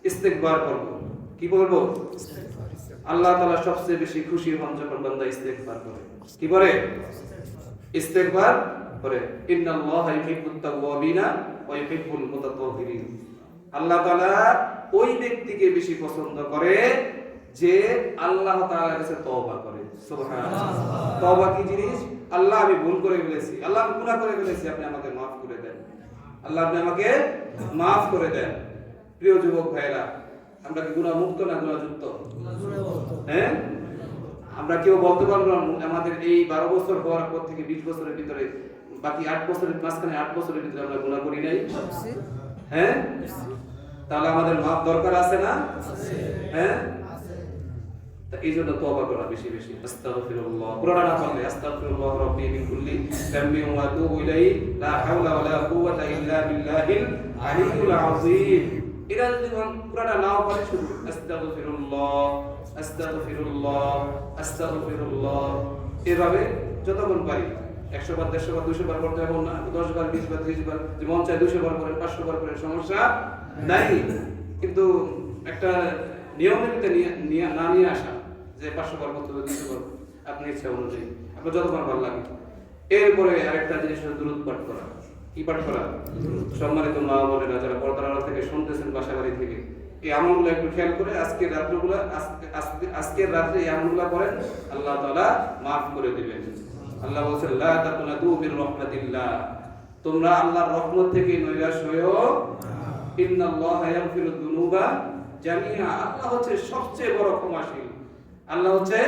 ইস্তেগফার করব। কি বলবো? আল্লাহ তাআলা সবচেয়ে বেশি খুশি হন যখন বান্দা ইস্তেগফার করে। কি করে? ইস্তেগফার করে। ইন্নাল্লাহা ইউহিব্বুত তাওয়াবিনা ওয়া ইউহিব্বুল মুতাতাহহিরিন। আল্লাহ তাআলা ওই ব্যক্তিকে বেশি পছন্দ করে যে আল্লাহ তাআলার কাছে তওবা করে। সুবহানাল্লাহ। তওবা কি জিনিস? আল্লাহ আমি ভুল করে ফেলেছি, আল্লাহ আমি গুনাহ করে ফেলেছি, আপনি আমাকে মাফ করে দেন। আল্লাহ আপনি আমাকে মাফ করে দেন। প্রিয় যুবক ভাইরা, আমরা কি গুনাহ মুক্ত না গুনাহযুক্ত? হ্যাঁ, আমরা কেউ বলতে পারবো না আমাদের এই 12 বছর হওয়ার পর থেকে 20 বছরের ভিতরে বাকি 8 বছরের মাঝখানে 8 বছরের ভিতরে আমরা গুনাহ করি নাই? হ্যাঁ, তাহলে আমাদের মাফ দরকার আছে না? হ্যাঁ, তা এই জন্য তওবা করা বেশি বেশি। আস্তাগফিরুল্লাহ, পুরোটা না পারলে আস্তাগফিরুল্লাহ রাব্বি মিন কুল্লি যামবি ওয়া আতুবু ইলাইহি লা হাওলা ওয়া লা কুওয়াতা ইল্লা বিল্লাহিল আলিয়্যুল আযীম। এটা যদি পুরোটা নাও পারে শুধু আস্তাগফিরুল্লাহ আস্তাগফিরুল্লাহ আস্তাগফিরুল্লাহ এভাবে যতক্ষণ পারি 100 বার 150 বার 200 বার করতে হবে না, 10 বার 20 বার 30 বার যে মন চায় 200 বার করেন 500 বার করেন, সমস্যা নাই। কিন্তু একটা নিয়মের ভিতরে নিয়ে আসা যে 500 বার করতে হবে 200 বার আপনি ইচ্ছা অনুযায়ী আপনার যতবার ভালো লাগে। এরপরে আরেকটা জিনিস হলো দুরূদ পাঠ করা। কি পাঠ করা? সম্মানিত মা বোনেরা যারা পর্দার আড়াল থেকে শুনতেছেন বাসা বাড়ি থেকে, এই আমলগুলো একটু খেয়াল করে আজকের রাত্রে এই আমলগুলো করেন, আল্লাহ তাআলা মাফ করে দিবেন। আল্লাহ বলেছেন লা তাকুনাতু মির রাহমাতিল্লাহ, তোমরা আল্লাহর রহমত থেকে নৈরাশ হয়ো না। ইন্নাল্লাহা ইয়াগফিরুদ যুনুবা জামিআ, আল্লাহ হচ্ছে সবচেয়ে বড় ক্ষমাশীল। আল্লাহ হচ্ছে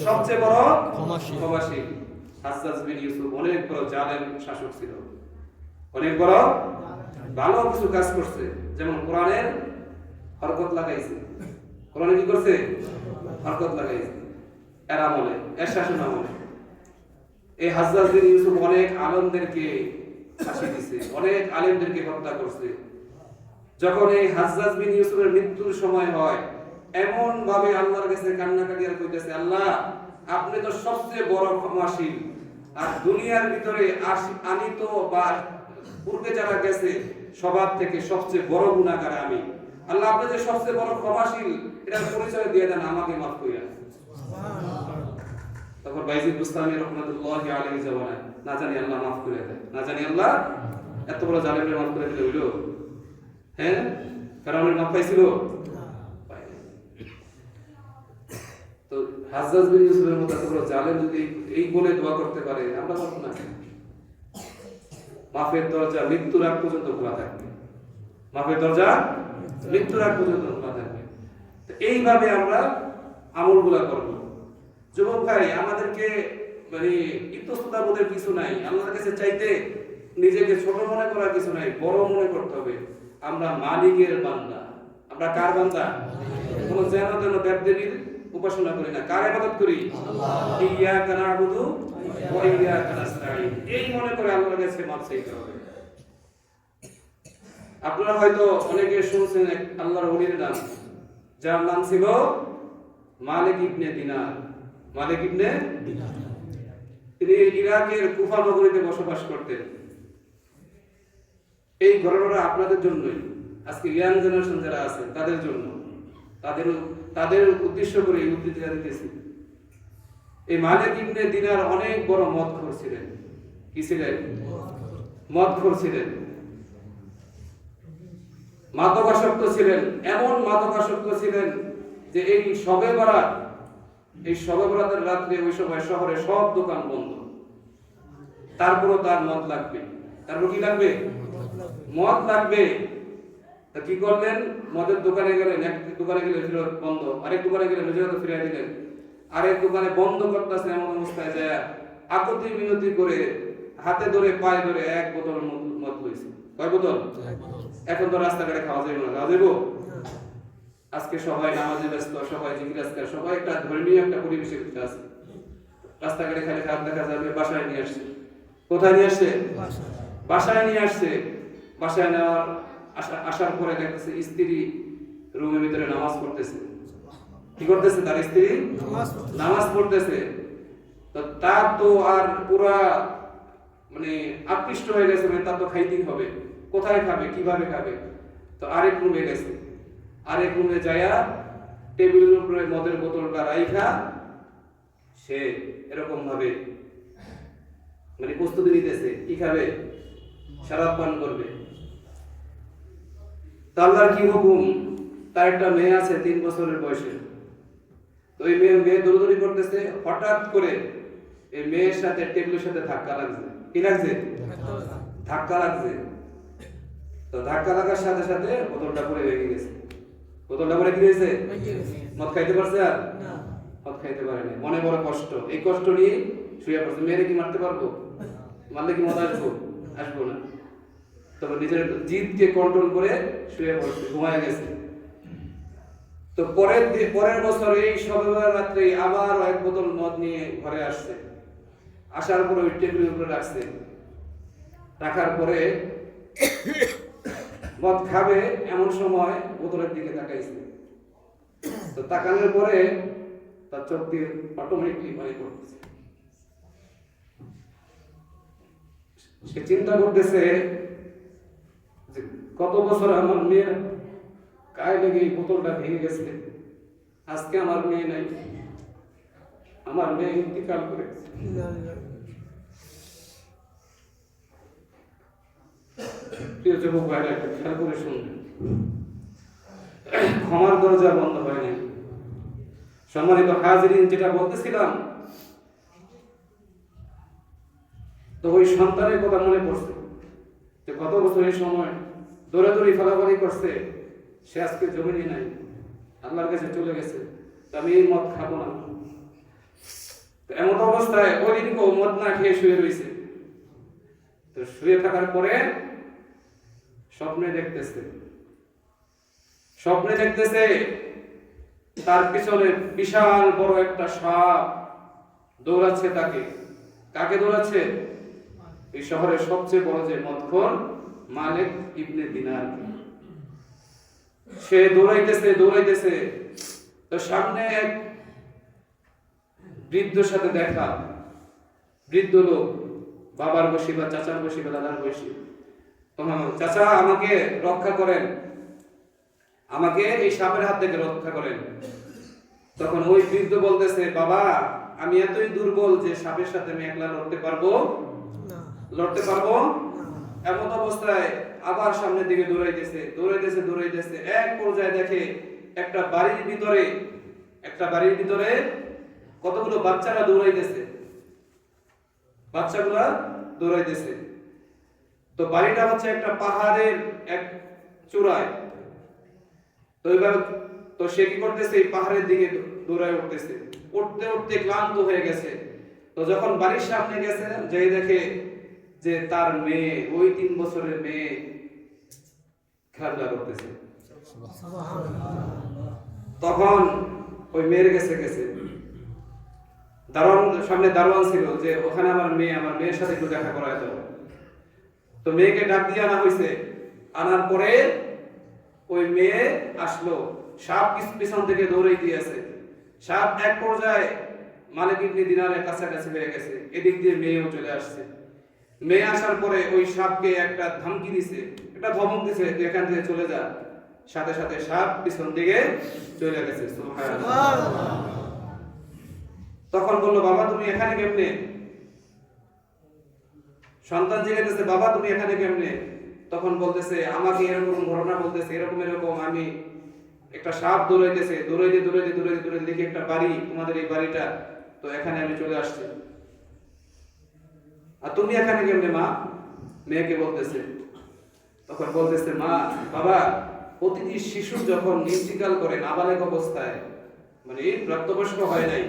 সবচেয়ে বড় ক্ষমাশীল। হাজ্জাজ বিন ইউসুফ অনেক বড় জালেম শাসক ছিল, অনেক বড় ভালো কিছু কাজ করছে, যেমন কোরআনের হরকত লাগাইছে। কোরআনে কি করছে? হরকত লাগাইছে এর আমলে, এর শাসন আমলে। এই হাজ্জাজ বিন ইউসুফ অনেক আলেমদেরকে ফাঁসি দিয়েছে, অনেক আলেমদেরকে হত্যা করছে। যখন এই হাজ্জাজ বিন ইউসুফের মৃত্যুর সময় হয়, এমন ভাবে আল্লাহর কাছে কান্নাকাটি আর কইতেছে, আল্লাহ আপনি তো সবচেয়ে বড় ক্ষমাশীল, আর দুনিয়ার ভিতরে আনিত বা পূর্বে যারা গেছে সবার থেকে সবচেয়ে বড় গুনাহগার আমি। আল্লাহ আপনি যে সবচেয়ে বড় ক্ষমাশীল এটার পরিচয় দিয়ে দেন, আমাকে মাফ কইরা। তখন বাইজিদ বুস্তামি রাহমাতুল্লাহি আলাইহি জামানায় না জানি আল্লাহ মাফ করে দেয়, না জানি আল্লাহ এত বড় জালেমের মাফ করে দিলে হইলো? হ্যাঁ, ফেরাউনের মাফ পাইছিল? তো হাজ্জাজ বিন ইউসুফের মতো এত বড় জালেম যদি এই বলে দোয়া করতে পারে, আমরা পারবো না? মাফের দরজা মৃত্যুর আগ পর্যন্ত খোলা থাকবে, মাফের দরজা মৃত্যুর আগ পর্যন্ত খোলা থাকবে। তো এইভাবে আমরা আমলগুলা করব। যুবক ভাই, আমাদেরকে মানে ইতস্ততা বোধের কিছু নাই, আল্লাহর কাছে চাইতে নিজেকে ছোট মনে করার কিছু নাই, বড় মনে করতে হবে। আমরা মালিকের বান্দা। আমরা কার বান্দা? কোন যেন তেন দেবদেবীর উপাসনা করি না, কার ইবাদত করি? আল্লাহ। ইয়্যাকা না'বুদু ওয়া ইয়্যাকা নাস্তাঈন, এই মনে করে আল্লাহর কাছে মাফ চাইতে হবে। আপনারা হয়তো অনেকে শুনছেন এক আল্লাহর ওলির নাম, যার নাম ছিল মালিক ইবনে দিনার। মালিক ইবনে দিনার, তিনি ইরাকের কুফা নগরীতে বসবাস করতেন। এই ঘটনাটা আপনাদের জন্যই, আজকে ইয়াং জেনারেশন যারা আছে তাদের জন্য, তাদের উদ্দেশ্য করে এই উদ্ধৃতিটা দিতেছি। এই মালিক ইবনে দিনার অনেক বড় মদখোর ছিলেন। কি ছিলেন? মদখোর ছিলেন, মাদকাসক্ত ছিলেন। এমন মাদকাসক্ত ছিলেন যে এই শবে বরাতের রাত্রে ওই সময় শহরে সব দোকান বন্ধ, তারপরও তার মদ লাগবে। তারপর কি লাগবে? মদ লাগবে। তা কি করলেন? মদের দোকানে গেলেন, এক দোকানে গেলে ফেরত বন্ধ, আরেক দোকানে গেলে ফেরত ফিরিয়ে দিলেন, আরেক দোকানে বন্ধ করতেছে। এমন অবস্থায় যায় আকতি বিনতি করে হাতে ধরে পায়ে ধরে এক বোতল মদ লইছে। কয় বোতল? এখন তো রাস্তাঘাটে খাওয়া যাবে না, খাওয়া যাবো? আজকে সবাই নামাজে ব্যস্ত, সবাই জিজ্ঞাসা, সবাই একটা ধর্মীয় একটা পরিবেশের ভিতরে আছে। রাস্তাঘাটে খালি খারাপ দেখা যাবে। বাসায় নিয়ে আসছে। কোথায় নিয়ে আসছে? বাসায় নিয়ে আসছে। বাসায় নেওয়ার আসার পরে দেখতেছে স্ত্রী রুমের ভিতরে নামাজ পড়তেছে। কি করতেছে? তার স্ত্রী নামাজ পড়তেছে। তো তার তো আর পুরা মানে আকৃষ্ট হয়ে গেছে, মানে তার তো খাইতেই হবে। কোথায় খাবে, কিভাবে খাবে? তো আরেক রুমে গেছে। আরেক রুমে যায়া টেবিলের উপরে মদের বোতলটা রাইখা সে এরকম ভাবে মানে প্রস্তুতি নিতেছে কি খাবে, শরাব পান করবে। আল্লাহর কি হুকুম, তার একটা মেয়ে আছে 3 বছরের বয়সে। তো এই মেয়ে দৌড়দৌড়ি করতেছে, হঠাৎ করে এই মেয়ের সাথে টেবিলের সাথে ধাক্কা লাগছে। কি লাগছে? ধাক্কা লাগছে। তো ধাক্কা লাগার সাথে সাথে বোতলটা পড়ে ভেঙে গেছে। বোতলটা পড়ে কি হয়েছে? মদ খাইতে পারছে আর না, মদ খাইতে পারে না। মনে বড় কষ্ট, এই কষ্ট নিয়ে শুয়ে পড়ছে। মেয়েরে কি মারতে পারবো? মারলে কি মদ আসবো? আসবো না। তবে নিজের জিদকে কন্ট্রোল করে শুয়ে পড়ছে, ঘুমায় গেছে। তো পরের বছর এই শনিবার রাত্রে আবার 1 বোতল মদ নিয়ে ঘরে আসছে। আসার পরে ওই টেবিলের উপরে রাখছে। রাখার পরে মদ খাবে এমন সময় বোতলের দিকে তাকাইছে। তো তাকানোর পরে তার চোখ দিয়ে অটোমেটিকলি পানি পড়তেছে। সে চিন্তা করতেছে যে কত বছর আমার মেয়ের গায়ে লেগে এই বোতলটা ভেঙে গেছে, আজকে আমার মেয়ে নাই, আমার মেয়ে ইন্তিকাল করেছে। প্রিয় যুবক ভাইরা, একটু খেয়াল করে শুনবেন, ক্ষমার দরজা বন্ধ হয় নাই। সম্মানিত হাজিরিন, যেটা বলতেছিলাম, তো ওই সন্তানের কথা মনে পড়ছে যে কত বছর এই সময় দৌড়াদৌড়ি ফালাফালি করছে, সে আজকে জমিনে নাই, আল্লাহর কাছে চলে গেছে। আমি এই মদ খাবো না। এমন অবস্থায় ওই দিনকেও মদ না খেয়ে শুয়ে রয়েছে। তো শুয়ে থাকার পরে স্বপ্নে দেখতেছে তার পিছনে বিশাল বড় একটা সাপ দৌড়াচ্ছে তাকে। কাকে দৌড়াচ্ছে? এই শহরের সবচেয়ে বড় যে মদখোর মালিক ইবনে দিনার। সে দৌড়াইতেছে। তো সামনে এক বৃদ্ধর সাথে দেখা। বৃদ্ধ লোক, বাবার বয়সী বা চাচার বয়সী বা দাদার বয়সী। চাচা, আমাকে রক্ষা করেন, আমাকে এই সাপের হাত থেকে রক্ষা করেন। তখন ওই বৃদ্ধ বলতেছে, বাবা, আমি এতই দুর্বল যে সাপের সাথে আমি একলা লড়তে পারবো? এমন অবস্থায় আবার সামনের দিকে দৌড়াইতেছে। এক পর্যায়ে দেখে একটা বাড়ির ভিতরে কতগুলো বাচ্চারা দৌড়াইতেছে। তো বাড়িটা হচ্ছে একটা পাহাড়ের এক চূড়ায়। তো সে কি করতেছে, এই পাহাড়ের দিকে দৌড়ায় উঠতে ক্লান্ত হয়ে গেছে। তো যখন বাড়ির সামনে গেছে, যেই দেখে যে তার মেয়ে, ওই 3 বছরের মেয়ে খেলাধুলা করতেছে। তখন ওই মেয়ের গেছে সামনে দারোয়ান ছিল যে ওখানে আমার মেয়ের সাথে একটু দেখা করায় দাও। তো মেয়েকে ডাক দিয়ে আনা হয়েছে। আনার পরে ওই মেয়ে আসলো, সাপ পিছন থেকে দৌড়াই দিয়েছে। সাপ এক পর্যায়ে মালিক ইবনে দিনারের কাছাকাছি হয়ে গেছে, এদিক দিয়ে মেয়েও চলে আসছে। মেয়ে আসার পরে ওই সাপকে একটা ধমক দিছে, এখান থেকে চলে যা। সাথে সাথে সাপ পিছন দিকে চলে গেছে। সুবহানাল্লাহ। তখন বলল, বাবা তুমি এখানে কেমনে? সন্তান জিজ্ঞেস, বাবা তুমি এখানে কেমনে? তখন বলতেছে, আমাকে এরকম ঘটনা বলতেছে, এরকম আমি একটা সাপ দৌড়াইতে দেখি একটা বাড়ি, তোমাদের এই বাড়িটা, তো এখানে আমি চলে আসছি। আর তুমি এখানে কেমনে মা? মেয়েকে বলতেছে। তখন বলতেছে, বাবা, প্রতিটি শিশু যখন ইন্তিকাল করে নাবালেগ অবস্থায়, মানে প্রাপ্তবয়স্ক হয় নাই,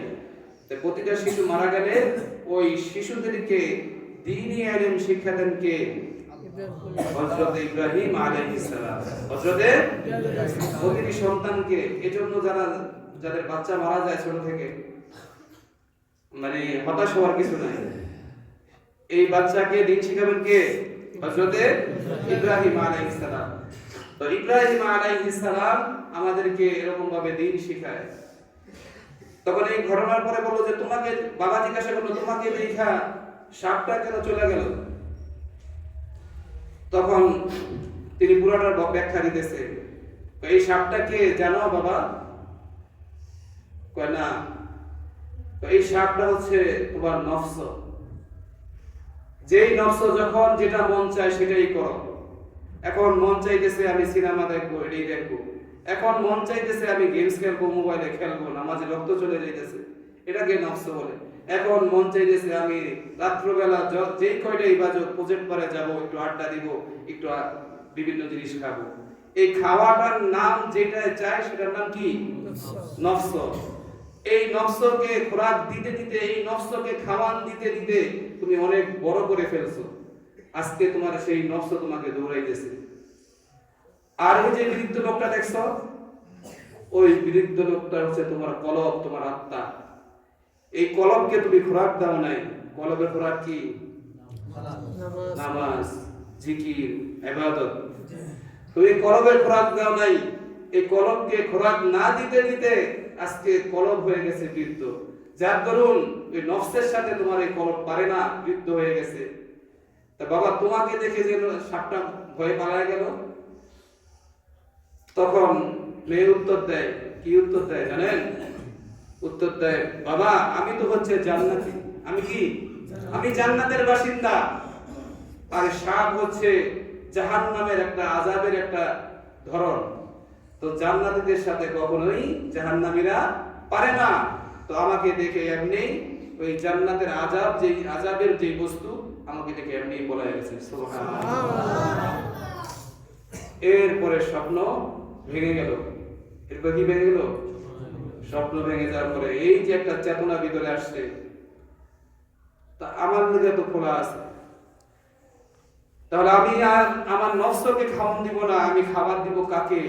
প্রতিটা শিশু মারা গেলে ওই শিশুদেরকে দ্বীনি ইলম শিক্ষা দেন কে? হযরত ইব্রাহিম আলাইহিস সালাম। প্রতিটি সন্তানকে, এজন্য যাদের বাচ্চা মারা যায় ছোট থেকে, মানে হতাশ হওয়ার কিছু নাই। এই বাচ্চাকে দ্বীন শিখাবেন কে? হযরত ইব্রাহিম আলাইহিস সালাম। তো ইব্রাহিম আলাইহিস সালাম আমাদেরকে এরকম ভাবে দ্বীন শিখায়। তখন এই ঘটনার পরে বললো যে তোমাকে, বাবা জিজ্ঞাসা করলো, তোমাকে দেখা সাপটা কেন চলে গেল? তখন তিনি পুরাটার ব্যাখ্যা দিতেছে। এই সাপটাকে জানো বাবা? কয় না। এই সাপটা হচ্ছে তোমার নফস। যেই নফস যখন যেটা মন চায় সেটাই করো। এখন মন চাইতেছে আমি সিনেমা দেখবো, এটাই দেখবো। এখন মন চাইতেছে আমি গেমস খেলবো, মোবাইলে খেলবো, নামাজে রক্ত চলে যাইতেছে, এটাকে নফস বলে। এখন মন চাইতেছে আমি রাত্রবেলা যেই কয়টাই বাজো প্রজেক্ট করে যাব, একটু আড্ডা দিব, একটু বিভিন্ন জিনিস খাবো। এই খাওয়াটার নাম যেটা চাই সেটার নাম কি? নফস। এই নফসকে খোরাক দিতে দিতে, এই নফসকে খাওয়ান দিতে দিতে তুমি অনেক বড় করে ফেলছো। আজকে তোমার সেই নফস তোমাকে দৌড়াইতেছে। আর ওই যে বৃদ্ধ লোকটা দেখছো, ওই বৃদ্ধ লোকটা হচ্ছে তোমার কলব, তোমার আত্মা। এই কলবকে তুমি খোরাক দাও নাই। কলবের খোরাক কি? নামাজ, জিকির, ইবাদত। তুমি কলবের খোরাক দাও নাই। এই কলবকে খোরাক না দিতে দিতে আজকে কলব হয়ে গেছে বৃদ্ধ। যার দরুন ওই নফসের সাথে তোমার এই কলব পারে না, বৃদ্ধ হয়ে গেছে। তা বাবা তোমাকে দেখে যে সাপটা ভয়ে পালায় গেল, তখন মেয়ে উত্তর দেয়, কি উত্তর দেয় জানেন? উত্তর দেয়, বাবা আমি তো হচ্ছে জান্নাতি। আমি কি? আমি জান্নাতের বাসিন্দা। আর সাপ হচ্ছে জাহান্নামের একটা আযাবের একটা ধরন। তো জান্নাতীদের সাথে কখনোই জাহান্নামীরা পারে না। তো আমাকে দেখে এমনি ওই জান্নাতের আযাব, যেই আযাবের যে বস্তু, আমাকে দেখে এমনি বলা গেছে। সুবহানাল্লাহ। এরপরে স্বপ্ন ভেঙে গেল। এরপর কি ভেঙে গেল? স্বপ্ন ভেঙে যাওয়ার পরে এই যে একটা চেতনা ভিতরে আসছে, তা আমার দিকে তো খোলা আছে। তাহলে আমি আর আমার নফসকে খাওয়ান দিব না, আমি খাবার দিব কাকে?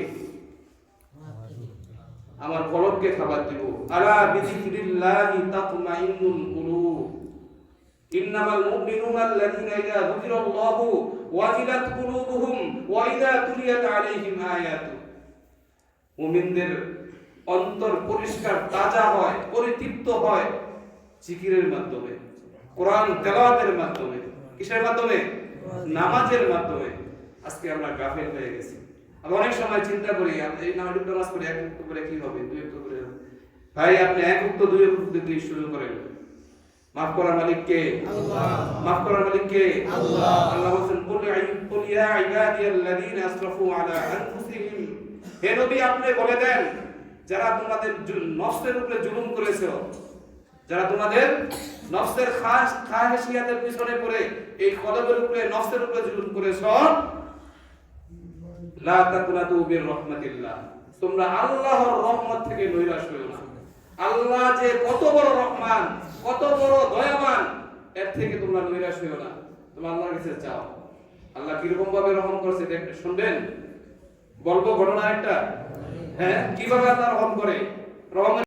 আমার কলবকে খাবার দিব। আলা বিযিকরিল্লাহি তাতমাইন্নুল কুলুব। ইন্নামাল মুমিনুনা আল্লাযীনা ইযা যুকিরাল্লাহু ওয়াজিলাত কুলুবুহুম ওয়া ইযা তুলিয়াত আলাইহিম আয়াতু। মুমিনদের অন্তর পরিষ্কার তাজা হয়, পরিতৃপ্ত হয় জিকিরের মাধ্যমে, কোরআন তেলাওয়াতের মাধ্যমে। কিসের মাধ্যমে? নামাজের মাধ্যমে। আজকে আমরা গাফেল হয়ে গেছি। আমরা অনেক সময় চিন্তা করি এই নামাজ পড়ে এক ওয়াক্ত করে কি হবে, দুই ওয়াক্ত করে। ভাই আপনি এক ওয়াক্ত দুই ওয়াক্ত দিয়ে শুরু করেন। মাফ করার মালিক কে? আল্লাহ। মাফ করার মালিক কে? আল্লাহ। আল্লাহ বলেন, কুল ইয়া ইবাদিয়াল্লাযীনা আসরাফু আলা আনফুসিহিম। হে নবী আপনি বলে দেন, যারা তোমাদের নফসের উপরে জুলুম করেছে, যারা তোমাদের নফসের খাহিশিয়াতের পিছনে পড়ে এই কলবের উপরে, নফসের উপরে জুলুম করেছো, লা তাকুনাতু বির রাহমাতিল্লাহ। তোমরা আল্লাহর রহমত থেকে নৈরাশ হইও না। আল্লাহ যে কত বড় রহমান, কত বড় দয়াবান, এর থেকে তোমরা নৈরাশ হইও না। তোমরা আল্লাহর কাছে চাও। আল্লাহ কিরকম ভাবে রহম করেছে দেখতে শুনবেন? বলবো ঘটনা একটা। হ্যাঁ, কিভাবে আল্লাহ রহম করে। রহম